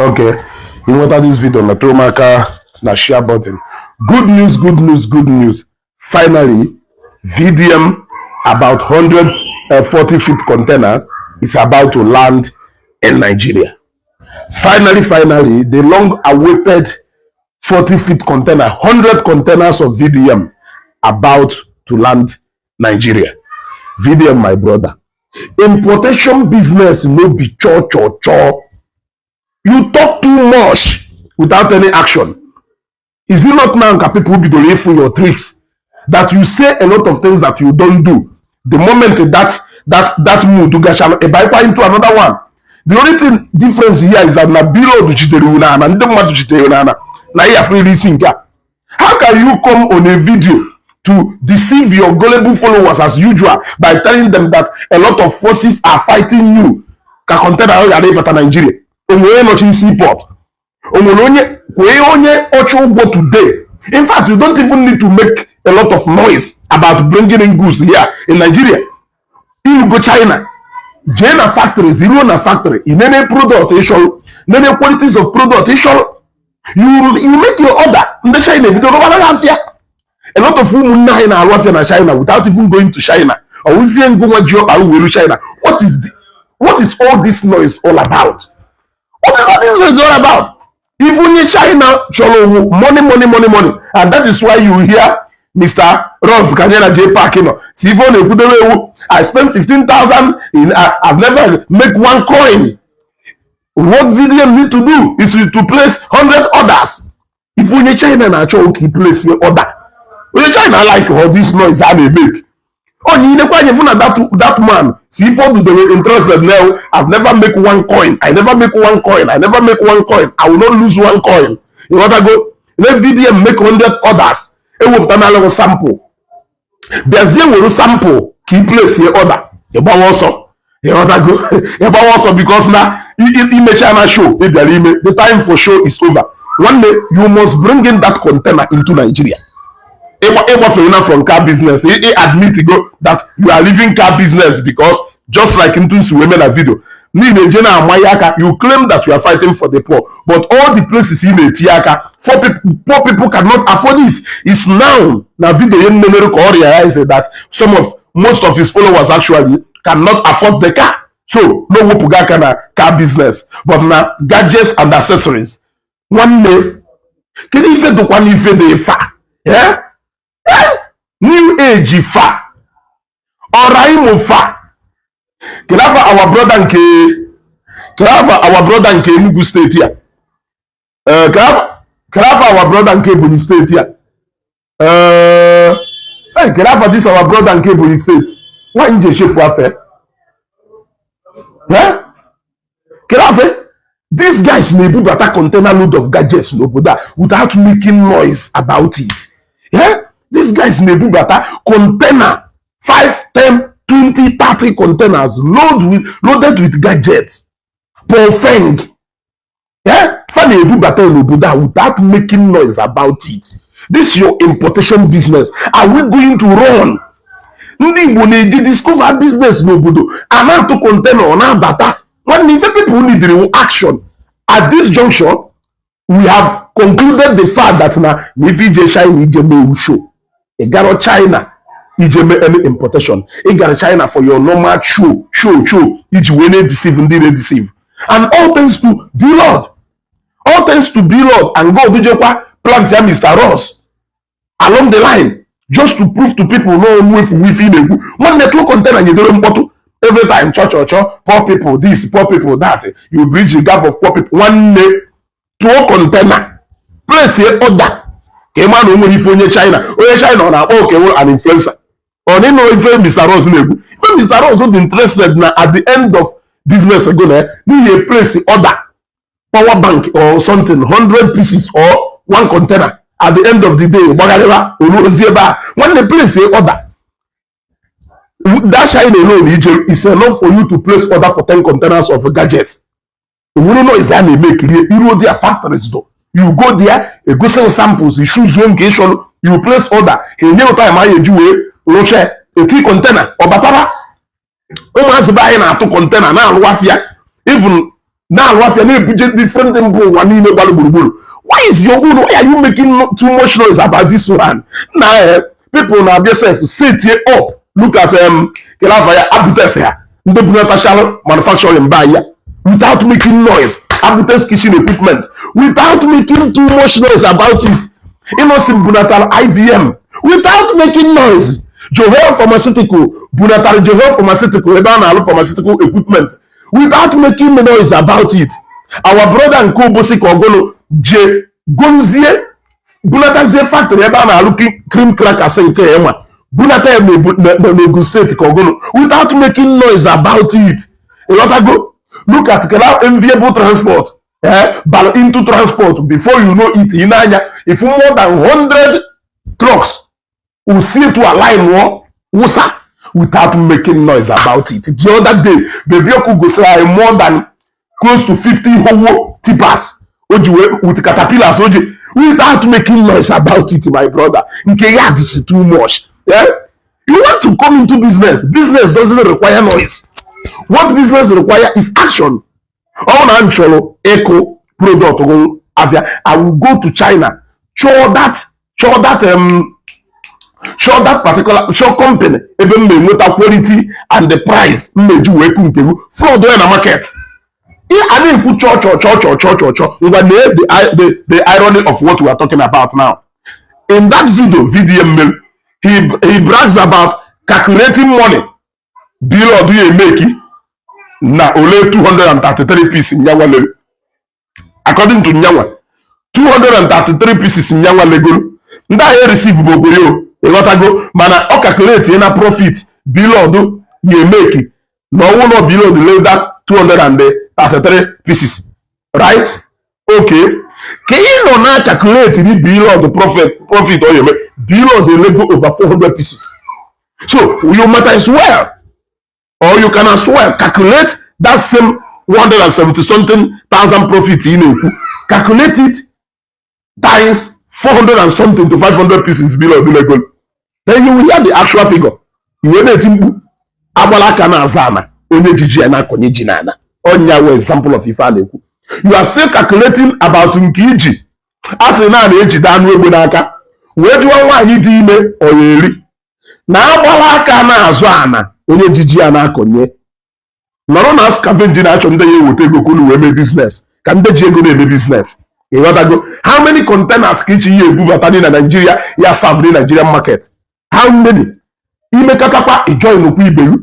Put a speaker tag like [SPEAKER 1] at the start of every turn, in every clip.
[SPEAKER 1] Okay, you want this video na Tromaka na share button. Good news, good news, good news. Finally, VDM about 140 feet containers is about to land in Nigeria. Finally, the long-awaited 40 feet container, 100 containers of VDM about to land Nigeria. VDM, my brother. Importation business no be cho. You talk too much without any action. Is it not now that people be going for your tricks? That you say a lot of things that you don't do. The moment that mood to get into another one. The only thing difference here is that na below to chiteruna and the matter chiteruna. Na you free listening. How can you come on a video to deceive your gullible followers as usual by telling them that a lot of forces are fighting you? Ka container all Nigeria. Onye no chin seaport. Onye ocho today. In fact, you don't even need to make a lot of noise about bringing in goods here in Nigeria. You go China, China factory, zero na factory. In any product, any qualities of product, you make your order in the China. A lot of women in China without even going to China. Or we see China. What is all this noise all about? What is all this noise all about? Even in China, money. And that is why you hear Mr. Ross Kanyana J. Parkino. I spent 15,000 in I've never make one coin. What VDM need to do is to place 100 orders. If when you China natural place your order. When you China like all this noise that they make. Oh, you know that man. See if they were interested now. I've never make one coin. I never make one coin. I will not lose one coin. You want to go? Let VDM make 100 orders. It will turn a sample. There's a sample. Keep place your order. You buy also. You want to go? You buy also because now in the China show, the time for show is over. One day you must bring in that container into Nigeria. From car business, he admit that you are leaving car business because just like into women a video. You claim that you are fighting for the poor, but all the places in the Tiaka, poor people cannot afford it. It's now video realize that most of his followers actually cannot afford the car. So no car business, but now gadgets and accessories. One day, can you do one yeah? New age fa Oraimo fa Kelafa our brother nke Enugu state here. Kelafa our brother nke Ebonyi state here. Hey, Kelafa this our brother nke Ebonyi state. Why inje shefu afe? Yeah? Kelafa these guys may put a container load of gadgets without making noise about it. Yeah? These guys may do better container 5, 10, 20, 30 containers loaded with gadgets. Perfeng. Yeah? Funny do better without making noise about it. This is your importation business. Are we going to run? Ndị discover business nobodo. Amount to container on bata. When people need real action at this junction, we have concluded the fact that now if China show. You got China, any importation. You got China for your normal show. Each way they deceive. And all thanks to the Lord. All thanks to the Lord. And go do plant here, Mr. Ross. Along the line. Just to prove to people no one network container you don't every time poor people this, poor people that. You bridge the gap of poor people. One day, 2 container. Place here order. Man who China. China on an influencer. Or they know if Mr. Ross if Mr. Ross not interested at the end of business you place the order power bank or something 100 pieces or 1 container at the end of the day. When they place the order, that China alone is enough for you to place order for 10 containers of gadgets. You wouldn't know exactly make their factories though. You go there, you go sell samples, you choose one location, you place order. You know time I do roche a 3 container or batara. Almost buying a 2 container now. Even Now, what you need budget different than why is your own? Why are you making too much noise about this one? Now, people now themselves sit here up. Look at Kelafaya Abutes here. The manufacturing buyer without making noise. Abutes kitchen equipment without making too much noise about it. Innocent Bunatal IVM without making noise. Johel Pharmaceutical, Bunatal Johel Pharmaceutical, Ebanalo Pharmaceutical equipment without making noise about it. Our brother and co-bossy Kogolo J Gonzie Bunatal factory Ebanalo cream crackers in Kema. Bunatal Nego State Kogolo without making noise about it. A lot ago, look at Kela enviable transport. But into transport before you know it, if more than 100 trucks will see to align more without making noise about it. The other day, baby go say more than close to 50 homo tippers with caterpillars without making noise about it, my brother. This is too much. You want to come into business. Business doesn't require noise. What business requires is action. On Ancholo, Eco, product, I will go to China, show that particular company, even with the quality and the price, made you wait to flow in the market. I mean, put church. The irony of what we are talking about now. In that video, he brags about calculating money. Bill or do you make it? Na only 233 pieces in Nyawa Lego. According to Nyawa, 233 pieces in Nyawa Lego. Nda receive bogoyo. E gotta go. Mana o calculate in a profit. Below do you make it? No one below the that 233 pieces. Right? Okay. Can you not calculate the below the profit or you make below the Lego over 400 pieces? So you might as well. Or you can as well calculate that same 170 something thousand profit in it. Calculate it times 400 and something to 500 pieces below the level. Then you will hear the actual figure. You will get Abalakana Azana, onye Gigi and Akonijinana. Onya example of Ifaneku. You are still calculating about Nkiji. As a man, Ejidanu Bunaka. Where do you want you or Yeli? Now Abalakana Azana. Onye Gigi anakonye nọrọ na scavenging achọ ndị ya eweta ego kunu wee mee business ka ndị ji ego na-eme business ịghọtago how many containers ka ichi ihe ebubata dị na Nigeria ya serve the Nigerian market how many imekatakwa join okwu iberu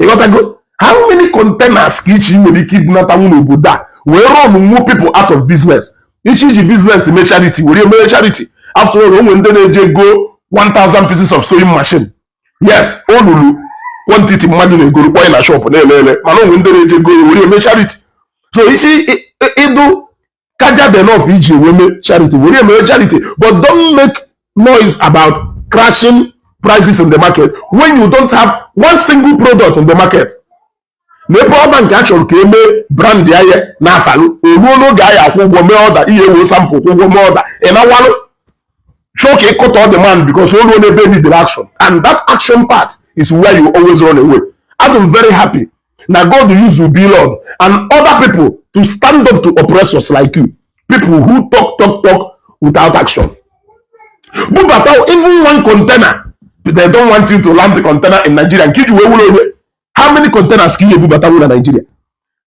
[SPEAKER 1] ịghọtago how many containers ka ichi nwere ike ibunata nwụ n'obodo a wee run more people out of business ichi ji business eme charity were eme charity after all onwe ndị na-eje go 1000 pieces of sewing machine yes olulu quantity mmadụ na-egoro kpọọ na shop na-elele mana onwe ndị na-eje go were eme charity so ichi ịdụ kaja enough iji eme charity were eme charity but don't make noise about crashing prices in the market when you don't have one single product in the market. N'ebe ọba nke achọrọ ka eme brand ya na-afalụ eruo n'oge ahịa akwụ ụgwọ mee ọda ihe ewe sample kwụ ụgwọ mee ọda ị na-awalụ show ka ịkọta all demand because all one need the action and that action part is where you always run away. I'm very happy now God use you be Lord and other people to stand up to oppressors like you, people who talk without action. But even one container, they don't want you to land the container in Nigeria and keep you away. How many containers can you do better in Nigeria?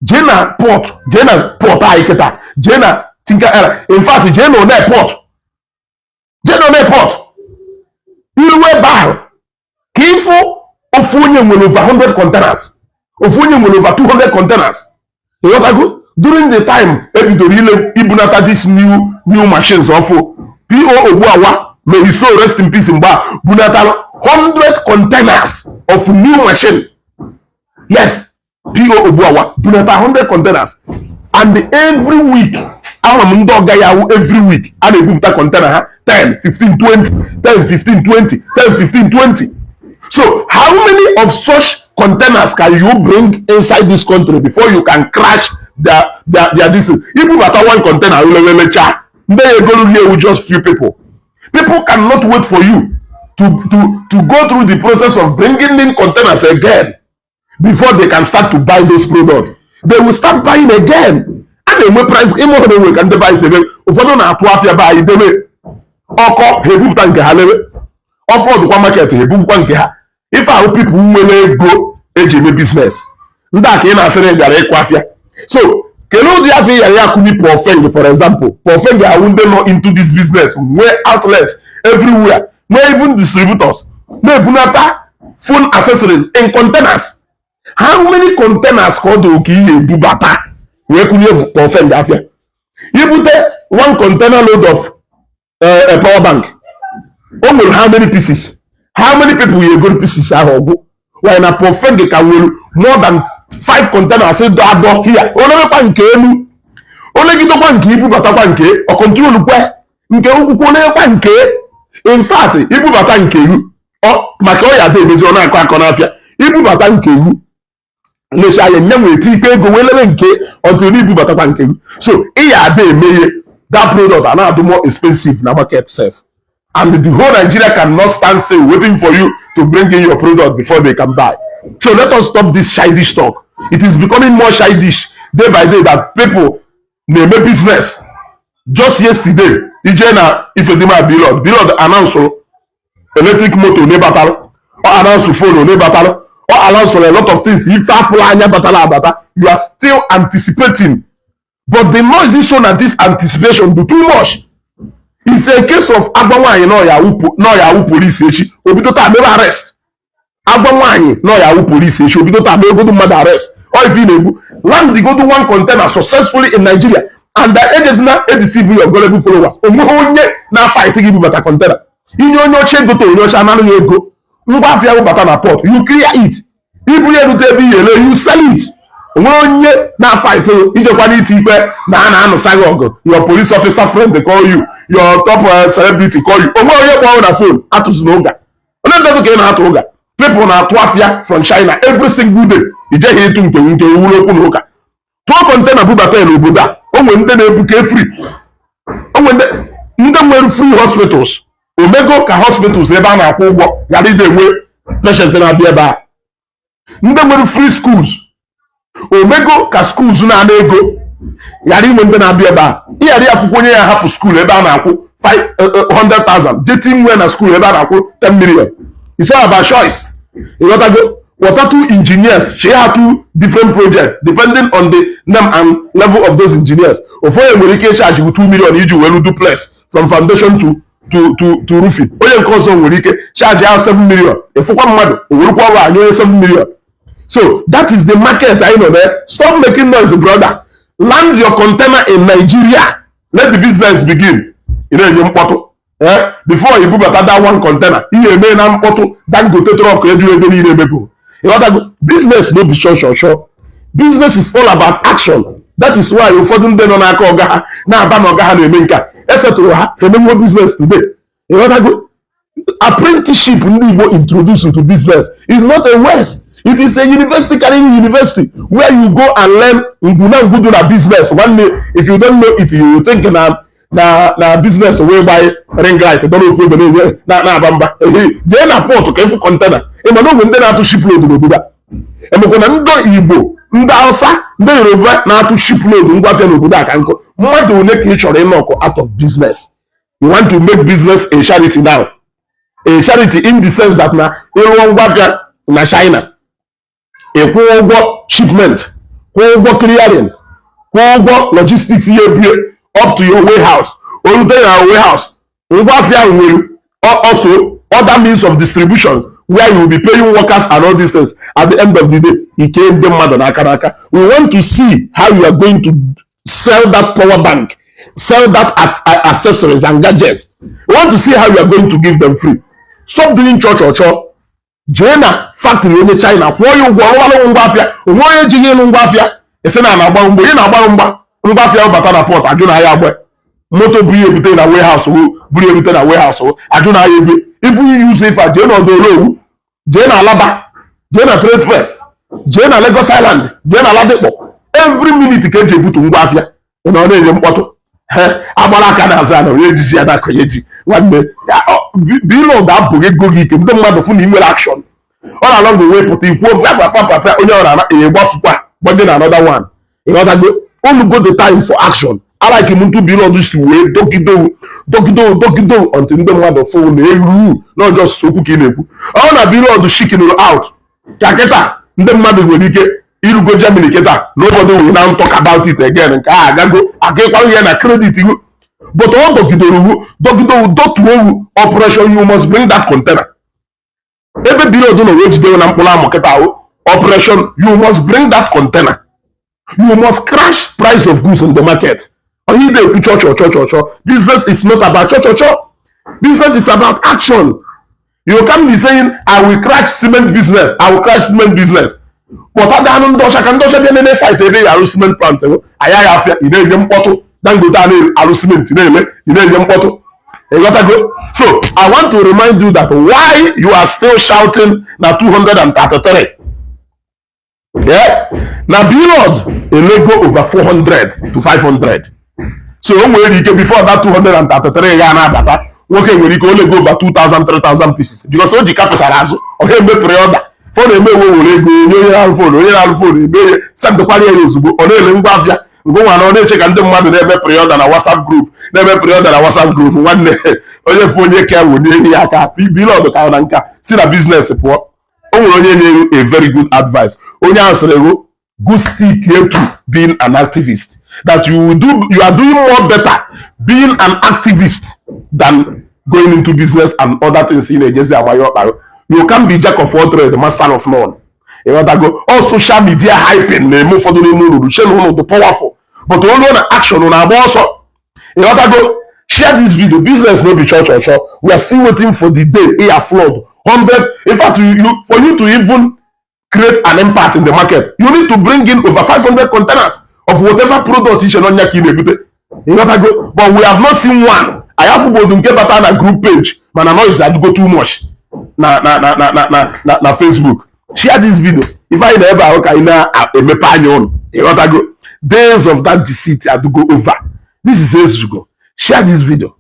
[SPEAKER 1] Jena port aiketa, Jena tinka in fact Jena on airport. Ilwe bar. Kifo Ofunye will over 100 containers. Ofunye will over 200 containers. You know what I go? During the time Ebidori Ibunata this new machines of P.O. Obuawa, may his soul rest in peace in Bar. Bunata 100 containers of new machine. Yes, P.O. Obuawa, Bunata 100 containers. And every week, every week, and they book that container 10, 15, 20, 10, 15, 20, 10, 15, 20. So, how many of such containers can you bring inside this country before you can crash their this? Even at one container, then you go here with just few people. People cannot wait for you to go through the process of bringing in containers again before they can start to buy those products. they will start buying again. And they will price more than we can buy seven. If I don't have to have buy the ọkọ hebupụta nke ha lewe ọfọdụ kwa market hebupụkwa nke ha ife ahụ people nwere ego eji eme business ndị a ka ị na-asịrị gara ịkwa afịa. So kedu ụdị afịa ya ya kụni Profeng for example. Profeng ahụ ndị nọ into this business nwee outlet everywhere, nwee even distributors na-ebunata phone accessories in containers. How many containers ka ọ dị ka ihe ebubata wee kụnye Profeng afịa? Ibute one container load of a power bank. Almost how many pieces? How many people will go to pieces? When a Profeng can will more than 5 containers say do here. Only one kelu. Only get one key, but one key or control the nke one key. In fact, ibu batan kelu or Makoya de is on a crack on afia. Ibu batan kelu. Le shall never take go well until ibu batan kelu. So, they may that product are now more expensive in the market self. And the whole Nigeria cannot stand still waiting for you to bring in your product before they can buy. So let us stop this childish talk. It is becoming more childish day by day that people may make business. Just yesterday, if you demand Bilod announced electric motor ne battle, or announced phone ne battle, or announced a lot of things. If you are still anticipating. But the noise is shown at this anticipation do too much. It's a case of Agbawanyi no Yahoo police echi obitota never arrest. Agbawanyi no Yahoo police echi obitota go to mad arrest. Or if you land the go to one container successfully in Nigeria and the agents now deceive your gullible followers. Omonye na fight give better container. Inyo no change go to your channel you go. Ngwa fia bata na port. You clear it. If you sell it. Onye na fight ijekwana iti ikpe na anu sagogo. Your police officer friend they call you. Your top celebrity call you. Onye kpọọ na phone atụsụ n'oga. Onye ndebe ka ị na-atụ ụga. People na-atụ afịa from China every single day. Ijeghị ịtụ nke ewuru okwu n'ụka. Tụọ container bubata n'obodo a. O nwere ndị na-ebuke free. O nwere ndị nwere free hospitals. Omego ka hospitals ebe a na-akwụ ụgwọ ghara ide enwe patient na-abịa ebe a. Ndị nwere free schools. Omego ka schools na-ana ego ghara inwe ndị na-abịa ebe a. Ịghara afụkwa onye ya hapụ school ebe a na-akwụ 500,000 jeti nwe na school ebe a na-akwụ 10 million. It's all about choice. You got to go. What are 2 engineers? She have 2 different projects depending on the name and level of those engineers. Before you can charge you 2 million, you will do place from foundation to roofing. Or you can charge out 7 million. If you want 7 million. So that is the market. I know there. Stop making noise, brother. Land your container in Nigeria. Let the business begin. You know, you before you put that one container, you may not put that go to truck. Business no be sure. Business is all about action. That is why you fouldn't then on a koga now banoga and menka. Etc. No business today. You know that apprenticeship will introduce you to business. It's not a waste. It is a university carrying university where you go and learn a business. One day, if you don't know it, you think na business whereby ring light. Don't know if you na bamba. Jane afford to carry container. No when they to ship load no buda. Gonna ndo Igbo, ndo Hausa, ndo Yoruba na to ship load ngwa fe no buda kanko. Mmadu na ke chore noko out of business. You want to make business a charity now. A charity in the sense that na ngwa fe na China. Kwụ ụgwọ shipment, kwụ ụgwọ clearing, kwụ ụgwọ logistics ihe up to your warehouse. Orute your warehouse. Ngwa afịa nwere also other means of distribution where you will be paying workers and all these things. At the end of the day, it came the mother n'aka. We want to see how you are going to sell that power bank, sell that as accessories and gadgets. We want to see how you are going to give them free. Stop doing church or church. Jena factory onye China kwụọ ya ụgwọ ọrụ ngwa afịa onwe onye jighị ịnụ ngwa afịa esi na na-agba mgbe ị na-agba ngwa afịa bata na port ajụ na ya agba moto buru ebute na warehouse buru ebute na warehouse ajụ na ya egbe if you use ife jee na Odolowu jee na Alaba jee na Trade Fair jee na Lagos Island jee na Ladikpo every minute ka eji ebutu ngwa afịa ị na ọ na-enye mkpọtụ agbara aka na azụ na onye ejisi ya na-akọnye ji nwanne bilo ga-abụghị ego gị ike ndị mmadụ fụ na ị nwere action ọ na-alọ gị wee pụta ikwuo papa onye ọra na-egbafukwa gbaje na another one You got to go. Only go the time for action. I like him to be on this way, dokido until the mother phone, not just so cooking. I want to be on the chicken out. Kaketa, the mother will get. You go Germany, nobody will now talk about it again. I go. I get one year and credit you. But all dokido, operation, you must bring that container. Every bill don't know which day when I'm operation, you must bring that container. You must crash price of goods in the market. Business is not about cho. Business is about action. You can't be saying, I will crash cement business. I will crash cement business. But I don't know, I can do the site every cement plant. I have you know, young bottle. Then go down in cement. You know, young bottle. You gotta go. So I want to remind you that why you are still shouting now 233. Yeah, now beyond a Lego over 400 to 500. So when you get before that 233, okay, when you go over 2,000, 3,000 pieces because all the capital has okay, make pre-order for the phone, send the quality use go on check and never pre-order na WhatsApp group, never pre-order na WhatsApp group. One day, only phone you can below the counter, see the business support. Only a very good advice. Only answer good stick here to being an activist. That you are doing more better being an activist than going into business and other things in agency. You can be jack of all trades, the master of none. You know that go. All social media hyping, they move for the powerful, but only on action on our boss. You know that go. Share this video. Business no be church or show. We are still waiting for the day air flood. 100. In fact, for you to even create an impact in the market, you need to bring in over 500 containers of whatever product you on your key. You know that go. But we have not seen one. I have to get better on a group page. Man, I know it's that go too much. Na Facebook. Share this video. If I never okay na a mepanion. You know that go. Days of that deceit I do go over. This is years ago. Share this video.